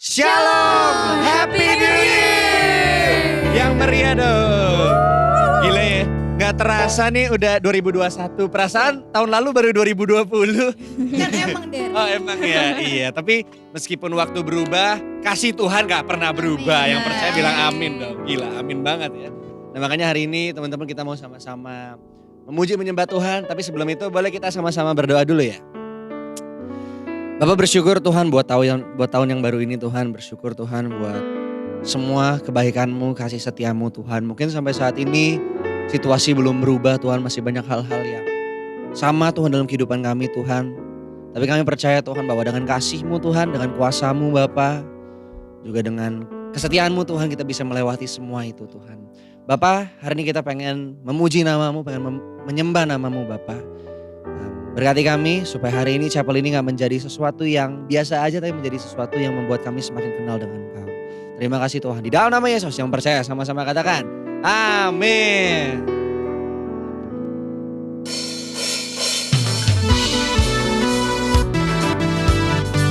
Shalom, Happy New Year. Yang meriah dong. Gila ya, gak terasa nih udah 2021. Perasaan tahun lalu baru 2020. Kan emang Der. Oh emang ya, iya. Tapi meskipun waktu berubah, kasih Tuhan gak pernah berubah. Amin. Yang percaya bilang amin dong. Gila, amin banget ya. Nah makanya hari ini teman-teman kita mau sama-sama memuji menyembah Tuhan. Tapi sebelum itu boleh kita sama-sama berdoa dulu ya. Bapak bersyukur Tuhan buat tahun yang baru ini Tuhan. Bersyukur Tuhan buat semua kebaikan-Mu, kasih setia-Mu Tuhan. Mungkin sampai saat ini situasi belum berubah Tuhan. Masih banyak hal-hal yang sama Tuhan dalam kehidupan kami Tuhan. Tapi kami percaya Tuhan bahwa dengan kasih-Mu Tuhan, dengan kuasa-Mu Bapa, juga dengan kesetiaan-Mu Tuhan kita bisa melewati semua itu Tuhan. Bapa, hari ini kita pengen memuji nama-Mu, pengen menyembah nama-Mu Bapa. Berkati kami supaya hari ini chapel ini gak menjadi sesuatu yang biasa aja, tapi menjadi sesuatu yang membuat kami semakin kenal dengan Engkau. Terima kasih Tuhan. Di dalam nama Yesus yang percaya sama-sama katakan amin.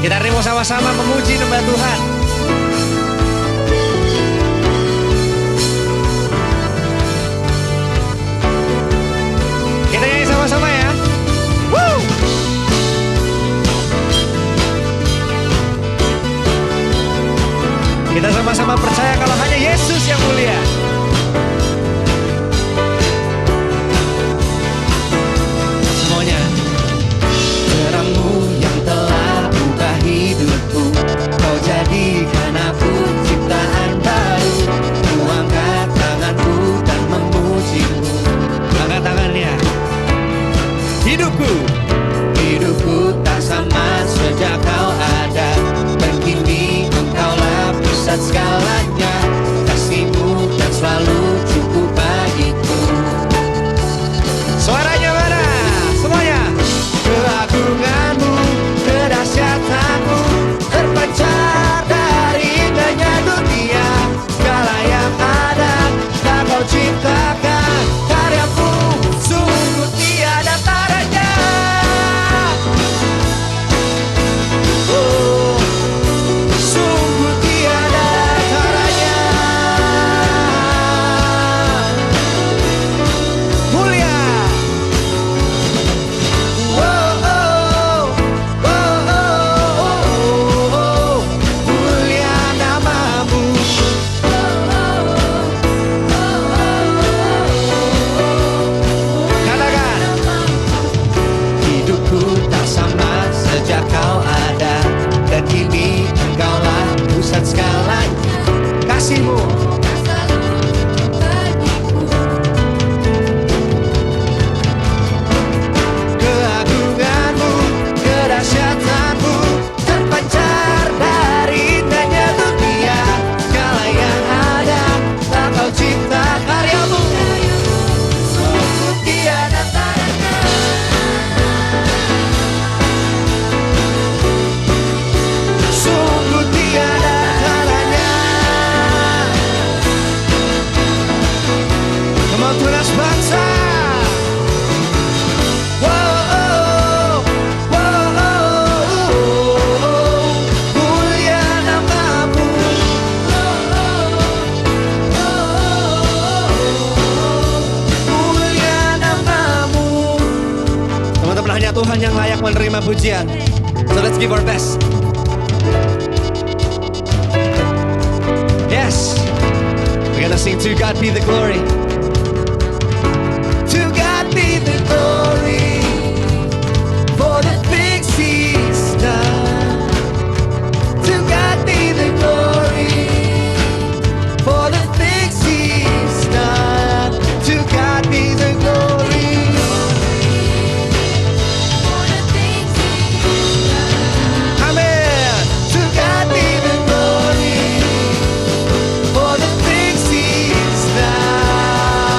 Kita mau sama-sama memuji nama Tuhan. Kita nyanyi sama-sama ya. Woo! Kita sama-sama percaya kalau hanya Yesus yang mulia. Semuanya. Terang-Mu yang telah ubah hidupku, Kau jadikan aku ciptaan baru. Ku angkat tanganku dan memuji-Mu. Angkat tangannya. Hidupku tak sama sejak Kau ada, dan kini Engkaulah pusat segalanya. Kasih-Mu kan selalu cukup bagiku. Suaranya mana? Semuanya. Keagungan-Mu, kedahsyatan-Mu terpancar dari indahnya dunia. Segala yang ada tak Kau ciptakan, karya-Mu sungguh tiada taranya. Oh, sungguh tiada taranya. Mulia. Mulia nama-Mu. Katakan. Hidupku tak sama sejak Kau ada, dan kini Engkaulah pusat segalanya. Kasih-Mu. Keagungan-Mu, kedahsyatan-Mu terpancar dari indahnya dunia. Segala yang ada tak Kau cipta, karya-Mu sungguh tiada tandingan. Sungguh tiada tandingan. Come on tunas bangsa. Mulia nama-Mu. Mulia nama-Mu. Teman-teman, hanya Tuhan yang layak menerima pujian. So let's give our best. Yes. We're gonna sing To God Be the Glory. To God be the glory for the things He's done. To God be the glory for the things He's done. To God be the glory for the things He's done. Amen. To God be the glory for the things He's done.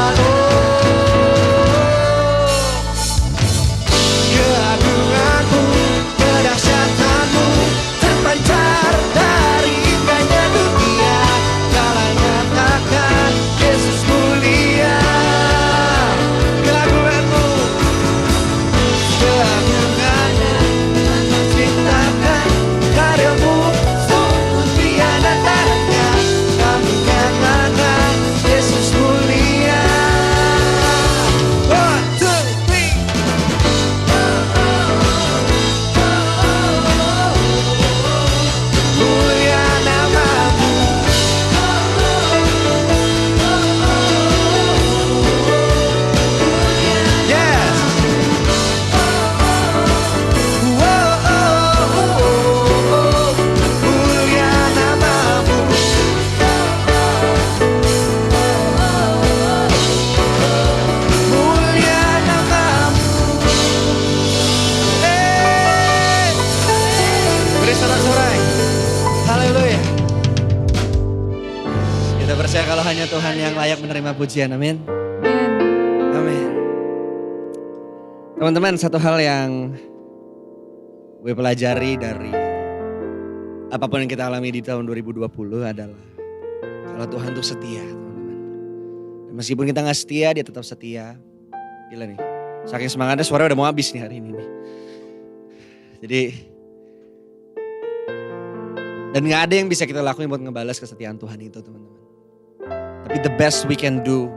hanya Tuhan yang layak menerima pujian, amin. Amin. Teman-teman, satu hal yang gue pelajari dari apapun yang kita alami di tahun 2020 adalah kalau Tuhan tuh setia, teman-teman. Dan meskipun kita gak setia, dia tetap setia. Gila nih, saking semangatnya suaranya udah mau habis nih hari ini nih. Jadi, dan gak ada yang bisa kita lakuin buat ngebalas kesetiaan Tuhan itu, teman-teman. Tapi the best we can do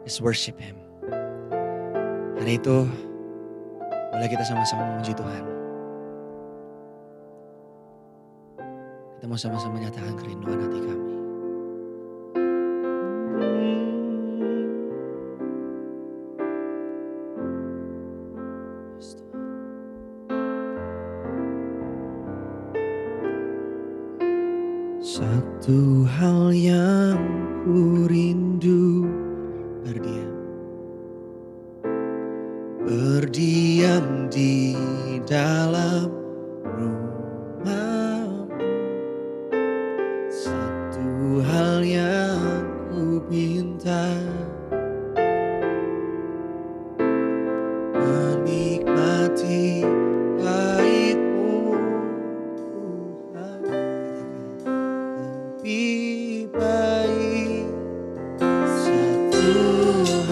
is worship Him. Hari itu, boleh kita sama-sama memuji Tuhan. Kita mau sama-sama nyatakan kerinduan hati kami. Satu hal yang ku rindu, berdiam di dalam rumah-Mu. Satu hal yang ku minta, menikmati baik-Mu Tuhan. Lebih baik satu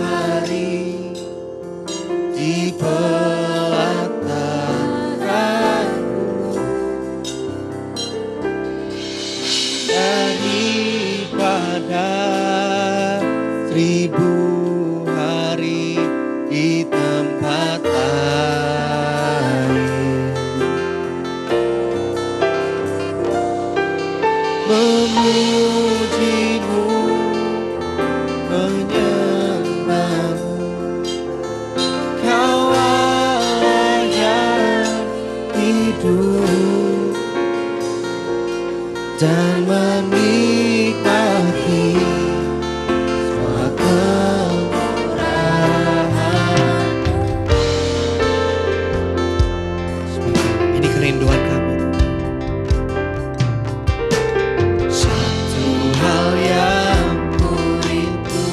hari di pelataran-Mu daripada 1000 hari di tempat lain. Memuji-Mu, menyembah-Mu, Kau Allah yang hidup, dan menikmati semua kemurahan. Ini kerinduan kami. Satu hal yang ku rindu,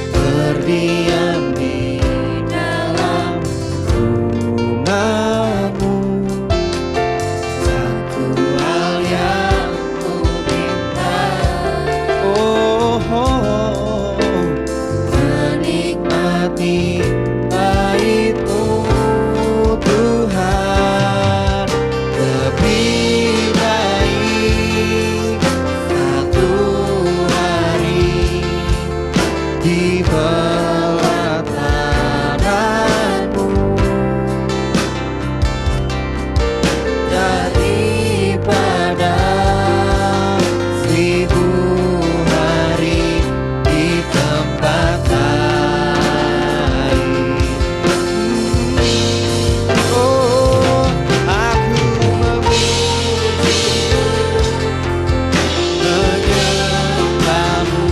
berdiam di dalam rumah-Mu. Satu hal yang ku minta, menikmati bait-Mu Tuhan. Lebih baik satu hari di pelataran-Mu daripada 1000 hari di tempat lain. Oh, aku memuji-Mu, menyembah-Mu,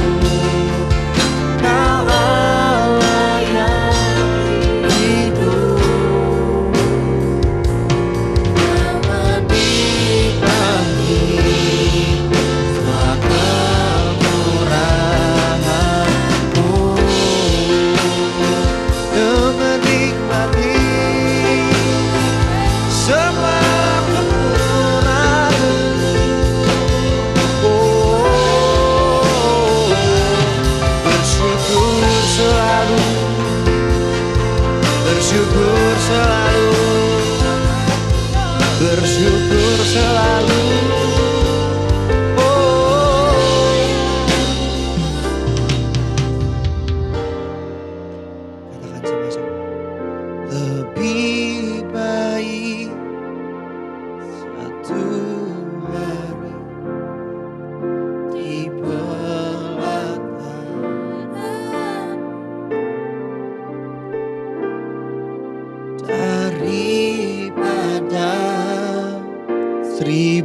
Kau Allah yang hidup, dan menikmati semua kemurahan-Mu, dan menikmati semua kemurahan-Mu. Bersyukur selalu, bersyukur selalu, bersyukur selalu. Katakan sama-sama. Lebih baik satu hari di pelataran daripada 1000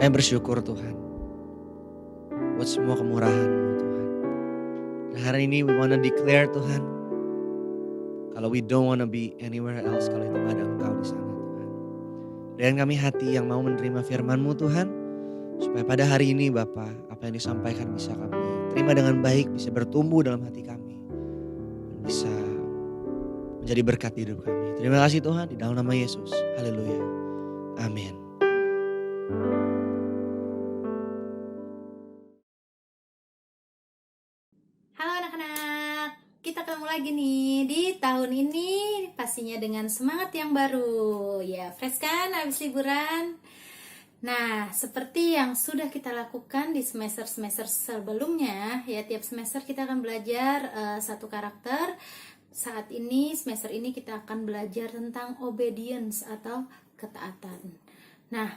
Kami bersyukur Tuhan buat semua kemurahan-Mu Tuhan. Dan hari ini we wanna declare Tuhan, kalau we don't wanna be anywhere else, kalau itu gak ada Engkau di sana Tuhan. Dan kami hati yang mau menerima firman-Mu Tuhan, supaya pada hari ini Bapa, apa yang disampaikan bisa kami terima dengan baik, bisa bertumbuh dalam hati kami, dan bisa menjadi berkat di hidup kami. Terima kasih Tuhan, di dalam nama Yesus. Haleluya. Amin. Halo anak-anak, kita ketemu lagi nih di tahun ini pastinya dengan semangat yang baru. Ya, fresh kan habis liburan? Nah, seperti yang sudah kita lakukan di semester-semester sebelumnya, ya tiap semester kita akan belajar satu karakter. Saat ini, semester ini kita akan belajar tentang obedience atau ketaatan. Nah,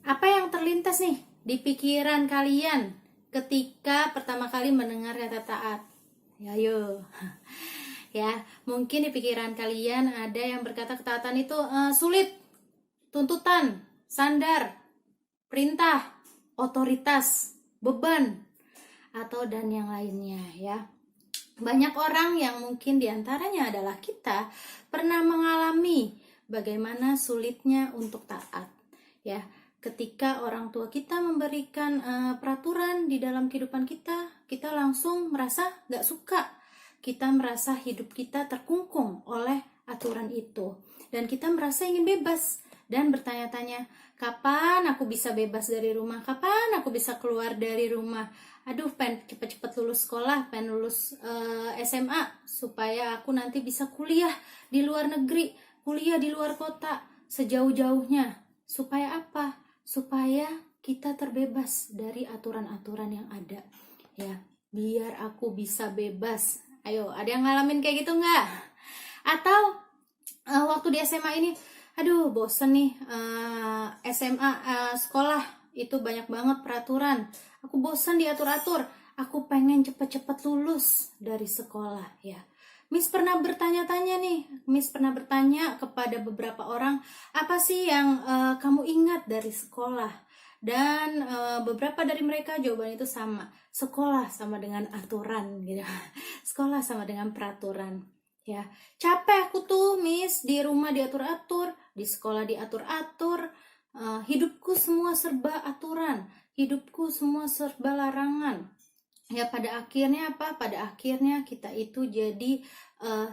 apa yang terlintas nih di pikiran kalian ketika pertama kali mendengar kata taat? Ya, ayo. Ya, mungkin di pikiran kalian ada yang berkata ketaatan itu sulit, tuntutan, sandar, perintah, otoritas, beban, atau dan yang lainnya ya. Banyak orang yang mungkin diantaranya adalah kita pernah mengalami bagaimana sulitnya untuk taat ya. Ketika orang tua kita memberikan peraturan di dalam kehidupan kita, kita langsung merasa gak suka. Kita merasa hidup kita terkungkung oleh aturan itu. Dan kita merasa ingin bebas dan bertanya-tanya, kapan aku bisa bebas dari rumah? Kapan aku bisa keluar dari rumah? Aduh, pengen cepet-cepet lulus sekolah, pengen lulus SMA supaya aku nanti bisa kuliah di luar negeri, kuliah di luar kota, sejauh-jauhnya. Supaya apa? Supaya kita terbebas dari aturan-aturan yang ada. Ya, biar aku bisa bebas. Ayo, ada yang ngalamin kayak gitu nggak? Atau waktu di SMA ini, aduh bosen nih, SMA sekolah itu banyak banget peraturan. Aku bosan diatur-atur. Aku pengen cepet-cepet lulus dari sekolah ya. Miss pernah bertanya-tanya nih. Miss pernah bertanya kepada beberapa orang, apa sih yang kamu ingat dari sekolah? Dan beberapa dari mereka jawaban itu sama. Sekolah sama dengan aturan gitu. Sekolah sama dengan peraturan. Ya, capek aku tuh Miss, di rumah diatur-atur, di sekolah diatur-atur, hidupku semua serba aturan, hidupku semua serba larangan. Ya, pada akhirnya apa? Pada akhirnya kita itu jadi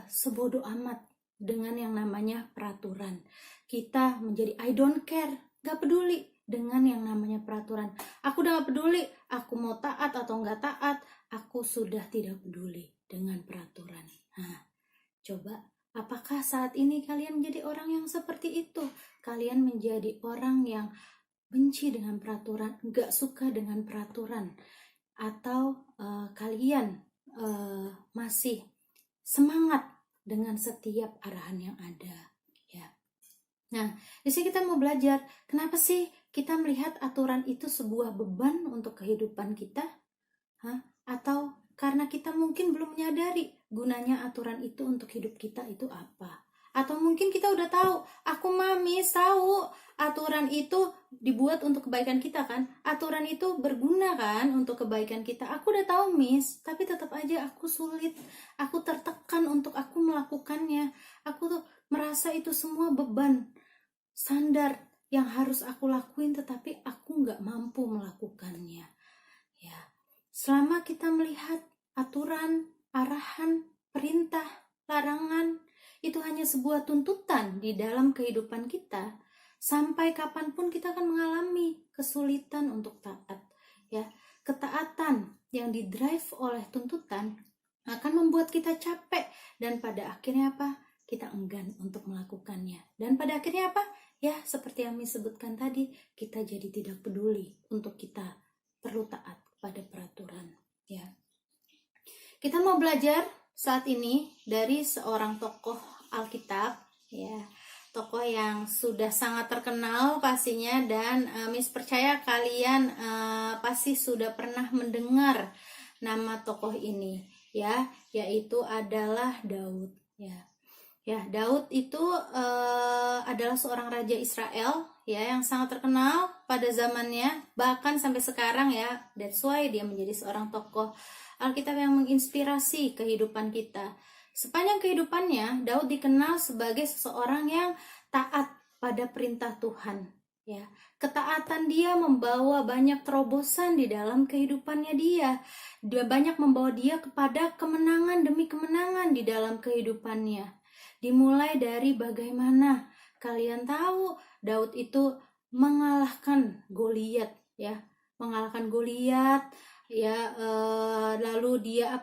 sebodoh amat dengan yang namanya peraturan. Kita menjadi I don't care, gak peduli dengan yang namanya peraturan. Aku udah gak peduli, aku mau taat atau gak taat, aku sudah tidak peduli dengan peraturan. Nah, coba, apakah saat ini kalian menjadi orang yang seperti itu? Kalian menjadi orang yang benci dengan peraturan, gak suka dengan peraturan, atau kalian masih semangat dengan setiap arahan yang ada? Ya. Nah, di sini kita mau belajar, kenapa sih kita melihat aturan itu sebuah beban untuk kehidupan kita? Atau karena kita mungkin belum menyadari gunanya aturan itu untuk hidup kita itu apa. Atau mungkin kita udah tahu, aku Miss tahu aturan itu dibuat untuk kebaikan kita kan. Aturan itu berguna kan untuk kebaikan kita. Aku udah tahu Miss, tapi tetap aja aku sulit. Aku tertekan untuk aku melakukannya. Aku tuh merasa itu semua beban, sandar yang harus aku lakuin tetapi aku gak mampu melakukannya. Ya, selama kita melihat aturan, arahan, perintah, larangan, itu hanya sebuah tuntutan di dalam kehidupan kita, sampai kapanpun kita akan mengalami kesulitan untuk taat. Ya, ketaatan yang didrive oleh tuntutan akan membuat kita capek dan pada akhirnya apa? Kita enggan untuk melakukannya. Dan pada akhirnya apa? Ya, seperti yang disebutkan tadi, kita jadi tidak peduli untuk kita perlu taat pada peraturan. Ya, kita mau belajar saat ini dari seorang tokoh Alkitab, ya, tokoh yang sudah sangat terkenal pastinya, dan Miss percaya kalian pasti sudah pernah mendengar nama tokoh ini, ya, yaitu adalah Daud, ya. Ya, Daud itu adalah seorang raja Israel, ya, yang sangat terkenal pada zamannya, bahkan sampai sekarang ya. That's why dia menjadi seorang tokoh Alkitab yang menginspirasi kehidupan kita. Sepanjang kehidupannya, Daud dikenal sebagai seseorang yang taat pada perintah Tuhan. Ya, ketaatan dia membawa banyak terobosan di dalam kehidupannya dia. Dia banyak membawa dia kepada kemenangan demi kemenangan di dalam kehidupannya. Dimulai dari bagaimana kalian tahu Daud itu mengalahkan Goliat, ya, mengalahkan Goliat, ya, lalu dia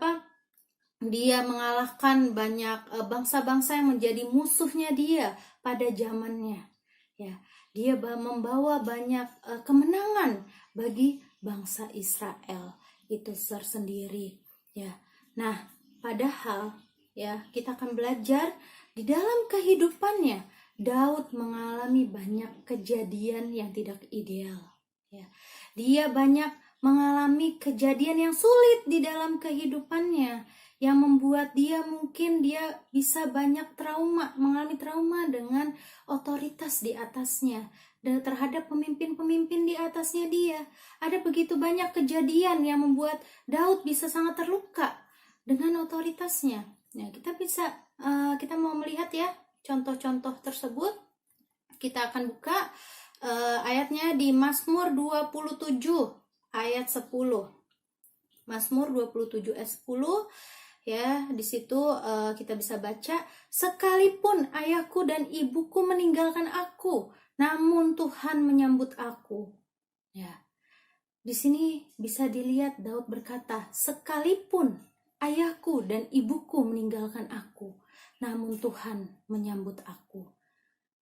Dia mengalahkan banyak bangsa-bangsa yang menjadi musuhnya dia pada zamannya, ya. Dia membawa banyak kemenangan bagi bangsa Israel itu tersendiri, ya. Nah, padahal ya kita akan belajar di dalam kehidupannya Daud mengalami banyak kejadian yang tidak ideal, ya. Dia banyak mengalami kejadian yang sulit di dalam kehidupannya yang membuat dia bisa banyak mengalami trauma dengan otoritas di atasnya dan terhadap pemimpin-pemimpin di atasnya dia. Ada begitu banyak kejadian yang membuat Daud bisa sangat terluka dengan otoritasnya. Nah, kita mau melihat ya contoh-contoh tersebut. Kita akan buka ayatnya di Mazmur 27 ayat 10. Mazmur 27 ayat 10, ya. Di situ kita bisa baca, sekalipun ayahku dan ibuku meninggalkan aku, namun Tuhan menyambut aku. Ya. Di sini bisa dilihat Daud berkata, sekalipun ayahku dan ibuku meninggalkan aku, namun Tuhan menyambut aku.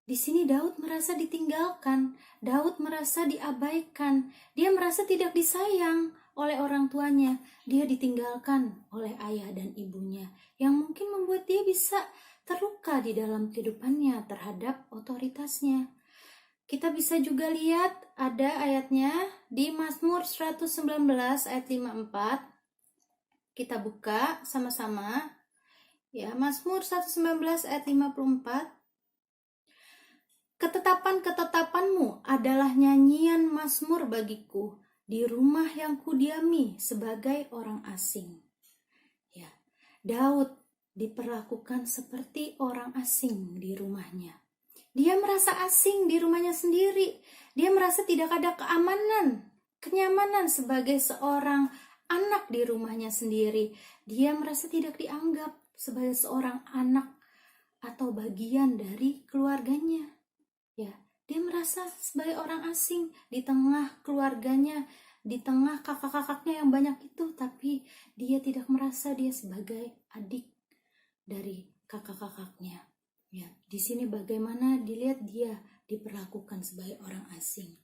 Di sini Daud merasa ditinggalkan, Daud merasa diabaikan, dia merasa tidak disayang oleh orang tuanya, dia ditinggalkan oleh ayah dan ibunya, yang mungkin membuat dia bisa terluka di dalam kehidupannya terhadap otoritasnya. Kita bisa juga lihat ada ayatnya di Mazmur 119 ayat 54. Kita buka sama-sama. Ya, Mazmur 119 ayat 54. Ketetapan-ketetapanmu adalah nyanyian mazmur bagiku di rumah yang kudiami sebagai orang asing. Ya, Daud diperlakukan seperti orang asing di rumahnya. Dia merasa asing di rumahnya sendiri. Dia merasa tidak ada keamanan, kenyamanan sebagai seorang anak di rumahnya sendiri. Dia merasa tidak dianggap sebagai seorang anak atau bagian dari keluarganya. Ya, dia merasa sebagai orang asing di tengah keluarganya, di tengah kakak-kakaknya yang banyak itu, tapi dia tidak merasa dia sebagai adik dari kakak-kakaknya. Ya, di sini bagaimana dilihat dia diperlakukan sebagai orang asing.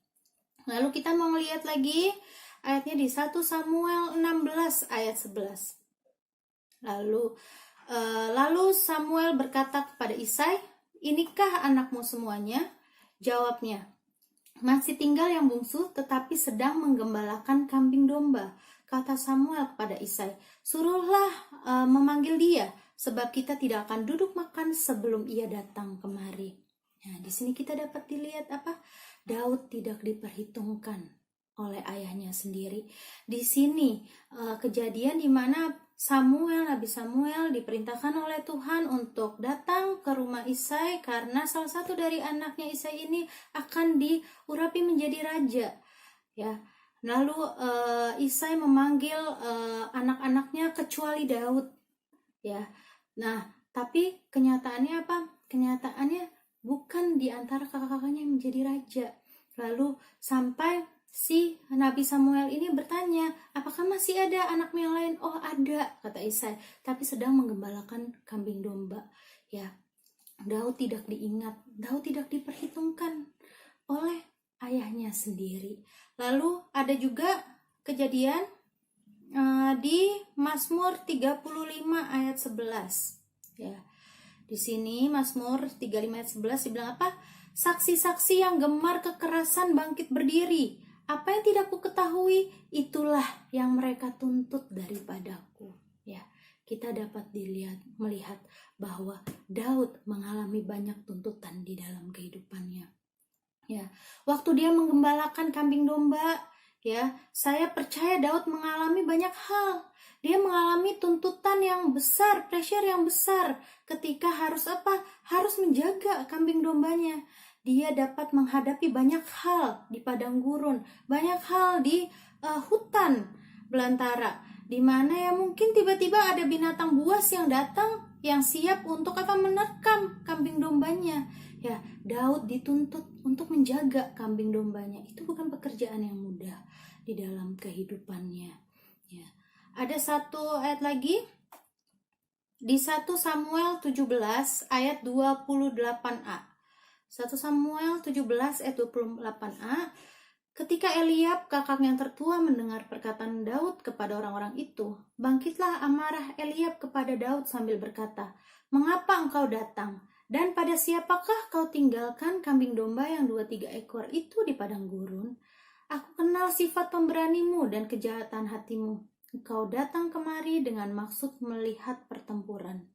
Lalu kita mau ngelihat lagi ayatnya di 1 Samuel 16 ayat 11. Lalu Samuel berkata kepada Isai, "Inikah anakmu semuanya?" Jawabnya, "Masih tinggal yang bungsu, tetapi sedang menggembalakan kambing domba." Kata Samuel kepada Isai, "Suruhlah memanggil dia, sebab kita tidak akan duduk makan sebelum ia datang kemari." Nah, di sini kita dapat dilihat Daud tidak diperhitungkan oleh ayahnya sendiri. Di sini kejadian di mana Nabi Samuel diperintahkan oleh Tuhan untuk datang ke rumah Isai karena salah satu dari anaknya Isai ini akan diurapi menjadi raja. Ya, lalu Isai memanggil anak-anaknya kecuali Daud. Ya, nah tapi kenyataannya Kenyataannya bukan di antara kakak-kakaknya yang menjadi raja. Lalu sampai si Nabi Samuel ini bertanya, "Apakah masih ada anakmu yang lain?" "Oh, ada," kata Isai, "tapi sedang menggembalakan kambing domba." Ya, Daud tidak diingat, Daud tidak diperhitungkan oleh ayahnya sendiri. Lalu ada juga kejadian di Mazmur 35 ayat 11. Ya. Di sini Mazmur 35 ayat 11 dibilang apa? "Saksi-saksi yang gemar kekerasan bangkit berdiri. Apa yang tidak ku ketahui, itulah yang mereka tuntut daripadaku." Ya, kita dapat melihat bahwa Daud mengalami banyak tuntutan di dalam kehidupannya. Ya, waktu dia menggembalakan kambing domba, ya, saya percaya Daud mengalami banyak hal. Dia mengalami tuntutan yang besar, pressure yang besar ketika harus apa? Harus menjaga kambing dombanya. Dia dapat menghadapi banyak hal di padang gurun, banyak hal di hutan belantara, di mana ya mungkin tiba-tiba ada binatang buas yang datang yang siap untuk apa? Menerkam kambing dombanya. Ya, Daud dituntut untuk menjaga kambing dombanya. Itu bukan pekerjaan yang mudah di dalam kehidupannya. Ya. Ada satu ayat lagi di 1 Samuel 17 ayat 28a. 1 Samuel 17 ayat 28a. Ketika Eliab, kakak yang tertua, mendengar perkataan Daud kepada orang-orang itu, bangkitlah amarah Eliab kepada Daud sambil berkata, "Mengapa engkau datang? Dan pada siapakah kau tinggalkan kambing domba yang 2-3 ekor itu di padang gurun? Aku kenal sifat pemberanimu dan kejahatan hatimu. Engkau datang kemari dengan maksud melihat pertempuran."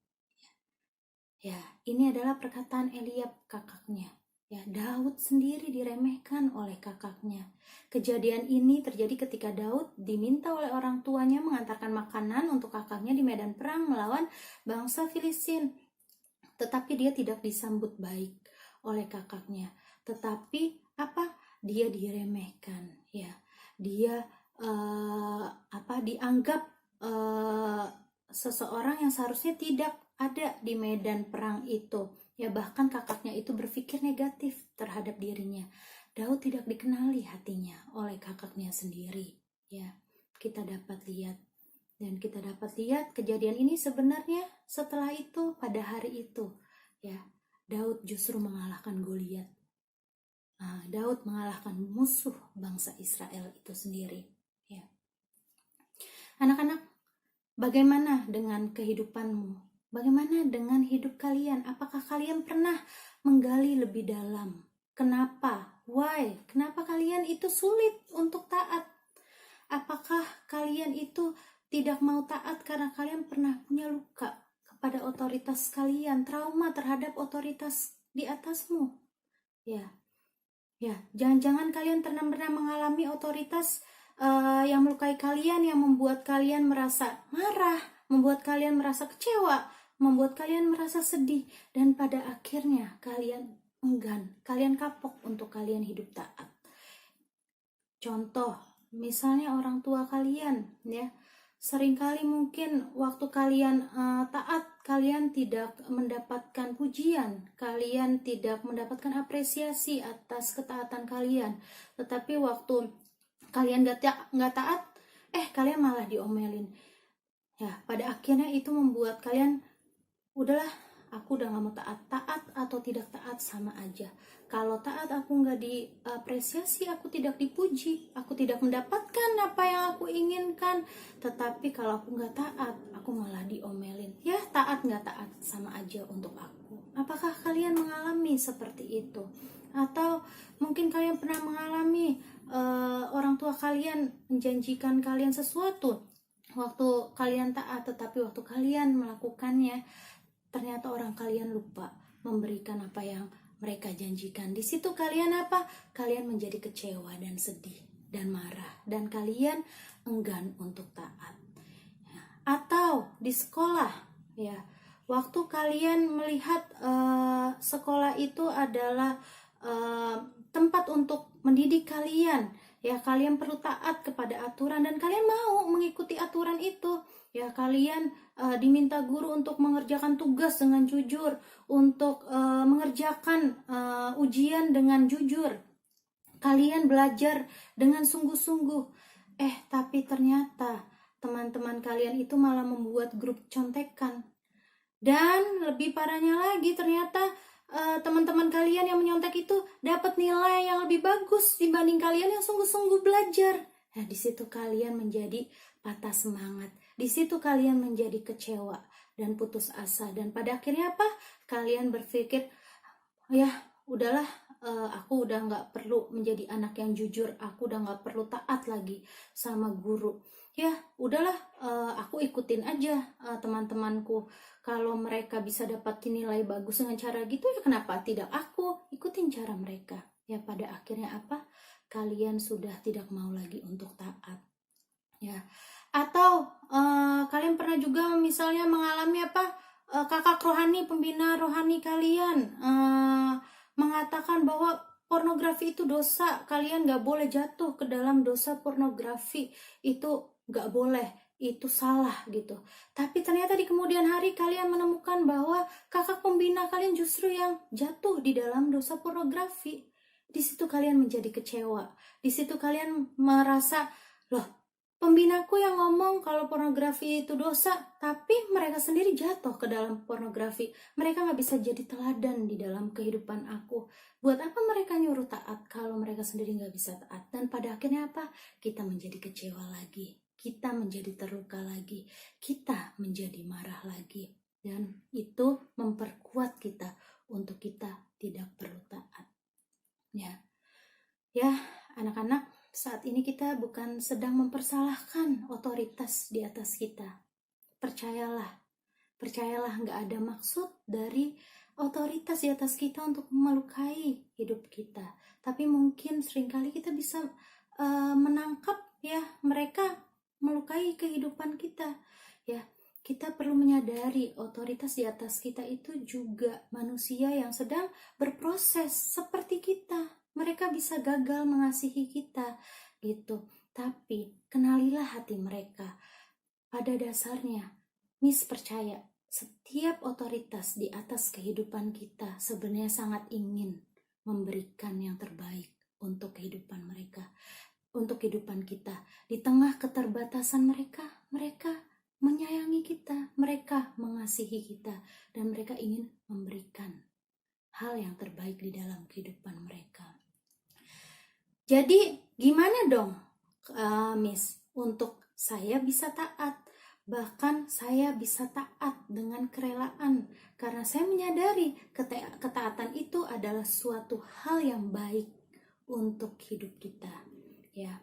Ya, ini adalah perkataan Eliab kakaknya. Ya, Daud sendiri diremehkan oleh kakaknya. Kejadian ini terjadi ketika Daud diminta oleh orang tuanya mengantarkan makanan untuk kakaknya di medan perang melawan bangsa Filistin. Tetapi dia tidak disambut baik oleh kakaknya. Tetapi apa? Dia diremehkan, ya. Dia dianggap seseorang yang seharusnya tidak ada di medan perang itu. Ya, bahkan kakaknya itu berpikir negatif terhadap dirinya. Daud tidak dikenali hatinya oleh kakaknya sendiri. Ya, kita dapat lihat. Dan kita dapat lihat kejadian ini sebenarnya setelah itu, pada hari itu, ya, Daud justru mengalahkan Goliat. Daud mengalahkan musuh bangsa Israel itu sendiri. Ya. Anak-anak, bagaimana dengan kehidupanmu? Bagaimana dengan hidup kalian? Apakah kalian pernah menggali lebih dalam? Kenapa? Why? Kenapa kalian itu sulit untuk taat? Apakah kalian itu tidak mau taat karena kalian pernah punya luka kepada otoritas kalian, trauma terhadap otoritas di atasmu? Ya, jangan-jangan kalian pernah mengalami otoritas yang melukai kalian, yang membuat kalian merasa marah, membuat kalian merasa kecewa, membuat kalian merasa sedih, dan pada akhirnya kalian enggan, kalian kapok untuk kalian hidup taat. Contoh, misalnya orang tua kalian, ya, seringkali mungkin waktu kalian taat, kalian tidak mendapatkan pujian, kalian tidak mendapatkan apresiasi atas ketaatan kalian. Tetapi waktu kalian nggak taat, kalian malah diomelin. Ya, pada akhirnya itu membuat kalian, udahlah, aku udah gak mau taat. Taat atau tidak taat sama aja. Kalau taat aku gak diapresiasi, aku tidak dipuji, aku tidak mendapatkan apa yang aku inginkan. Tetapi kalau aku gak taat, aku malah diomelin. Ya, taat gak taat sama aja untuk aku. Apakah kalian mengalami seperti itu? Atau mungkin kalian pernah mengalami orang tua kalian menjanjikan kalian sesuatu waktu kalian taat, tetapi waktu kalian melakukannya ternyata orang kalian lupa memberikan apa yang mereka janjikan. Di situ kalian apa? Kalian menjadi kecewa dan sedih dan marah, dan kalian enggan untuk taat. Atau di sekolah, ya, waktu kalian melihat sekolah itu adalah tempat untuk mendidik kalian, ya, kalian perlu taat kepada aturan dan kalian mau mengikuti aturan itu. Ya, kalian diminta guru untuk mengerjakan tugas dengan jujur, untuk mengerjakan ujian dengan jujur. Kalian belajar dengan sungguh-sungguh. Tapi ternyata teman-teman kalian itu malah membuat grup contekan. Dan lebih parahnya lagi, ternyata teman-teman kalian yang menyontek itu dapat nilai yang lebih bagus dibanding kalian yang sungguh-sungguh belajar. Nah, di situ kalian menjadi patah semangat. Di situ kalian menjadi kecewa dan putus asa. Dan pada akhirnya apa? Kalian berpikir, ya udahlah, aku udah gak perlu menjadi anak yang jujur. Aku udah gak perlu taat lagi sama guru. Ya udahlah, aku ikutin aja teman-temanku. Kalau mereka bisa dapat nilai bagus dengan cara gitu, ya kenapa tidak aku ikutin cara mereka? Ya, pada akhirnya apa? Kalian sudah tidak mau lagi untuk taat. Ya, atau kalian pernah juga misalnya mengalami apa? Kakak rohani, pembina rohani kalian mengatakan bahwa pornografi itu dosa, kalian gak boleh jatuh ke dalam dosa pornografi, itu gak boleh, itu salah gitu. Tapi ternyata di kemudian hari kalian menemukan bahwa kakak pembina kalian justru yang jatuh di dalam dosa pornografi. Di situ kalian menjadi kecewa, di situ kalian merasa, loh, pembinaku yang ngomong kalau pornografi itu dosa, tapi mereka sendiri jatuh ke dalam pornografi. Mereka gak bisa jadi teladan di dalam kehidupan aku. Buat apa mereka nyuruh taat kalau mereka sendiri gak bisa taat? Dan pada akhirnya apa? Kita menjadi kecewa lagi. Kita menjadi terluka lagi. Kita menjadi marah lagi. Dan itu memperkuat kita untuk kita tidak perlu taat. Ya, anak-anak, saat ini kita bukan sedang mempersalahkan otoritas di atas kita. Percayalah, gak ada maksud dari otoritas di atas kita untuk melukai hidup kita. Tapi mungkin seringkali kita bisa menangkap ya mereka melukai kehidupan kita. Ya, kita perlu menyadari otoritas di atas kita itu juga manusia yang sedang berproses seperti kita. Mereka bisa gagal mengasihi kita gitu. Tapi kenalilah hati mereka. Pada dasarnya, Miss percaya setiap otoritas di atas kehidupan kita sebenarnya sangat ingin memberikan yang terbaik untuk kehidupan mereka, untuk kehidupan kita. Di tengah keterbatasan mereka, mereka menyayangi kita, mereka mengasihi kita, dan mereka ingin memberikan hal yang terbaik di dalam kehidupan mereka. Jadi gimana dong Miss untuk saya bisa taat? Bahkan saya bisa taat dengan kerelaan, karena saya menyadari ketaatan itu adalah suatu hal yang baik untuk hidup kita ya.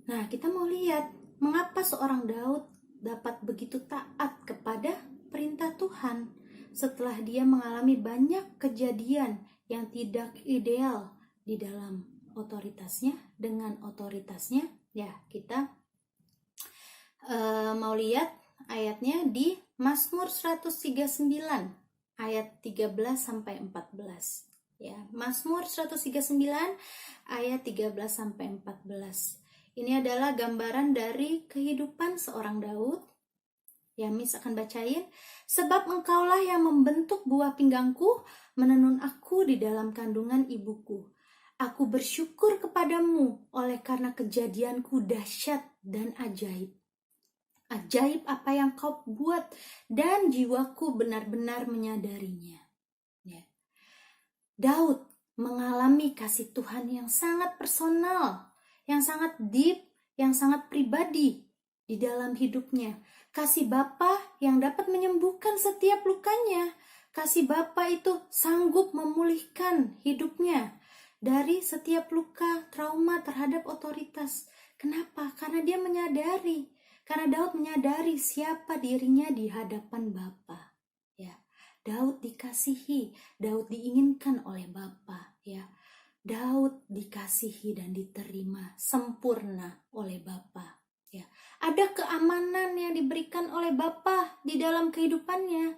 Nah, kita mau lihat mengapa seorang Daud dapat begitu taat kepada perintah Tuhan setelah dia mengalami banyak kejadian yang tidak ideal di dalam otoritasnya. Dengan otoritasnya ya, kita mau lihat ayatnya di Mazmur 139 ayat 13 sampai 14 ya. Mazmur 139 ayat 13 sampai 14. Ini adalah gambaran dari kehidupan seorang Daud. Ya, Miss akan bacain. Sebab engkaulah yang membentuk buah pinggangku, menenun aku di dalam kandungan ibuku. Aku bersyukur kepadamu oleh karena kejadianku dahsyat dan ajaib. Ajaib apa yang kau buat, dan jiwaku benar-benar menyadarinya. Ya. Daud mengalami kasih Tuhan yang sangat personal, yang sangat deep, yang sangat pribadi di dalam hidupnya. Kasih Bapa yang dapat menyembuhkan setiap lukanya. Kasih Bapa itu sanggup memulihkan hidupnya dari setiap luka, trauma terhadap otoritas. Kenapa? Karena dia menyadari. Karena Daud menyadari siapa dirinya di hadapan Bapa. Ya, Daud dikasihi, Daud diinginkan oleh Bapa. Ya, Daud dikasihi dan diterima sempurna oleh Bapa. Ya, ada keamanan yang diberikan oleh Bapa di dalam kehidupannya.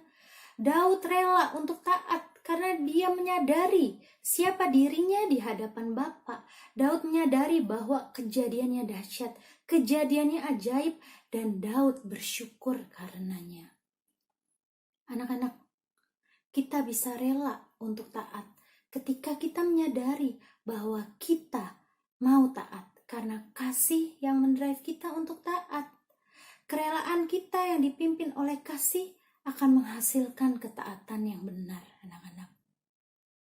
Daud rela untuk taat karena dia menyadari siapa dirinya di hadapan Bapa. Daud menyadari bahwa kejadiannya dahsyat, kejadiannya ajaib, dan Daud bersyukur karenanya. Anak-anak, kita bisa rela untuk taat ketika kita menyadari bahwa kita mau taat karena kasih yang mendrive kita untuk taat. Kerelaan kita yang dipimpin oleh kasih akan menghasilkan ketaatan yang benar, anak-anak.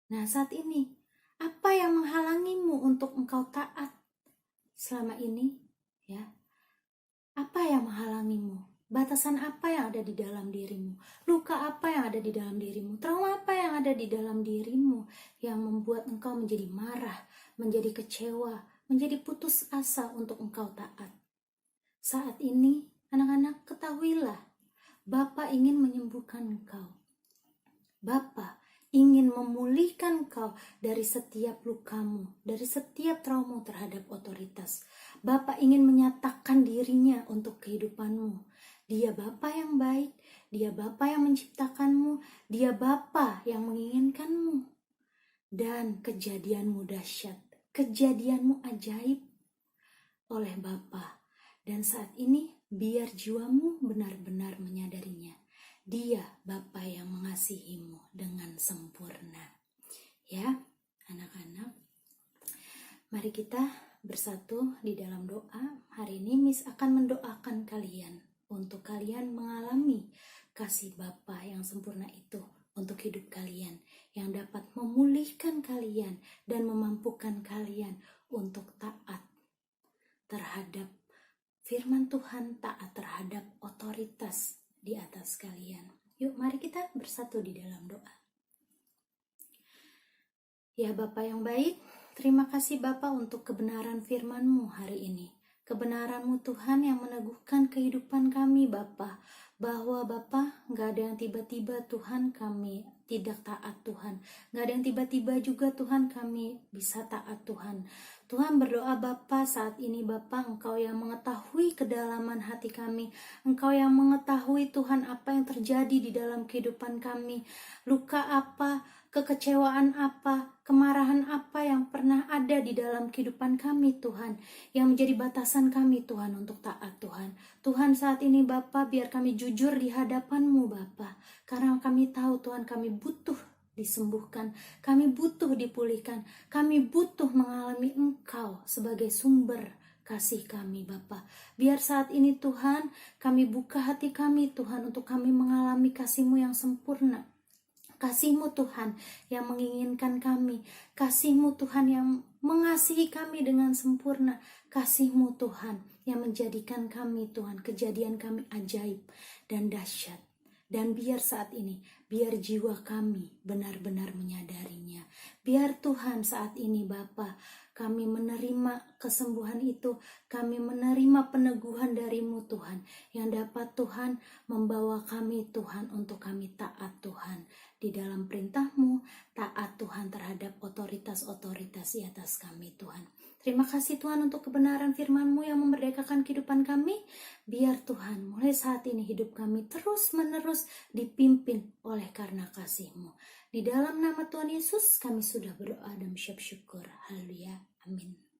Nah, saat ini, apa yang menghalangimu untuk engkau taat selama ini? Ya, apa yang menghalangimu? Batasan apa yang ada di dalam dirimu? Luka apa yang ada di dalam dirimu? Trauma apa yang ada di dalam dirimu yang membuat engkau menjadi marah, menjadi kecewa, menjadi putus asa untuk engkau taat? Saat ini, anak-anak, ketahuilah, Bapa ingin menyembuhkan engkau. Bapa ingin ingin memulihkan kau dari setiap lukamu, dari setiap trauma terhadap otoritas. Bapa ingin menyatakan dirinya untuk kehidupanmu. Dia Bapa yang baik, Dia Bapa yang menciptakanmu, Dia Bapa yang menginginkanmu. Dan kejadianmu dahsyat, kejadianmu ajaib oleh Bapa. Dan saat ini biar jiwamu benar-benar menyadarinya. Dia Bapa yang mengasihimu dengan sempurna. Ya, anak-anak, mari kita bersatu di dalam doa. Hari ini Miss akan mendoakan kalian untuk kalian mengalami kasih Bapa yang sempurna itu untuk hidup kalian, yang dapat memulihkan kalian dan memampukan kalian untuk taat terhadap firman Tuhan, taat terhadap otoritas di atas kalian. Yuk mari kita bersatu di dalam doa. Ya Bapa yang baik, terima kasih Bapa untuk kebenaran firman-Mu hari ini. Kebenaran-Mu Tuhan yang meneguhkan kehidupan kami Bapa, bahwa Bapa gak ada yang tiba-tiba Tuhan kami tidak taat Tuhan, gak ada yang tiba-tiba juga Tuhan kami bisa taat Tuhan. Tuhan berdoa Bapa saat ini Bapa, Engkau yang mengetahui kedalaman hati kami, Engkau yang mengetahui Tuhan apa yang terjadi di dalam kehidupan kami, luka apa, kekecewaan apa, kemarahan apa yang pernah ada di dalam kehidupan kami Tuhan, yang menjadi batasan kami Tuhan untuk taat Tuhan. Tuhan saat ini Bapa, biar kami jujur di hadapan-Mu Bapa, karena kami tahu Tuhan kami butuh disembuhkan, kami butuh dipulihkan, kami butuh mengalami Engkau sebagai sumber kasih kami Bapa. Biar saat ini Tuhan kami buka hati kami Tuhan untuk kami mengalami kasih-Mu yang sempurna. Kasih-Mu Tuhan yang menginginkan kami, kasih-Mu Tuhan yang mengasihi kami dengan sempurna, kasih-Mu Tuhan yang menjadikan kami Tuhan, kejadian kami ajaib dan dahsyat. Dan biar saat ini, biar jiwa kami benar-benar menyadarinya. Biar Tuhan saat ini Bapa, kami menerima kesembuhan itu, kami menerima peneguhan dari-Mu Tuhan, yang dapat Tuhan membawa kami Tuhan untuk kami taat Tuhan. Di dalam perintah-Mu, taat Tuhan terhadap otoritas-otoritas di atas kami Tuhan. Terima kasih Tuhan untuk kebenaran firman-Mu yang memerdekakan kehidupan kami. Biar Tuhan mulai saat ini hidup kami terus-menerus dipimpin oleh karena kasih-Mu. Di dalam nama Tuhan Yesus kami sudah berdoa dan bersyukur. Haleluya. Amin.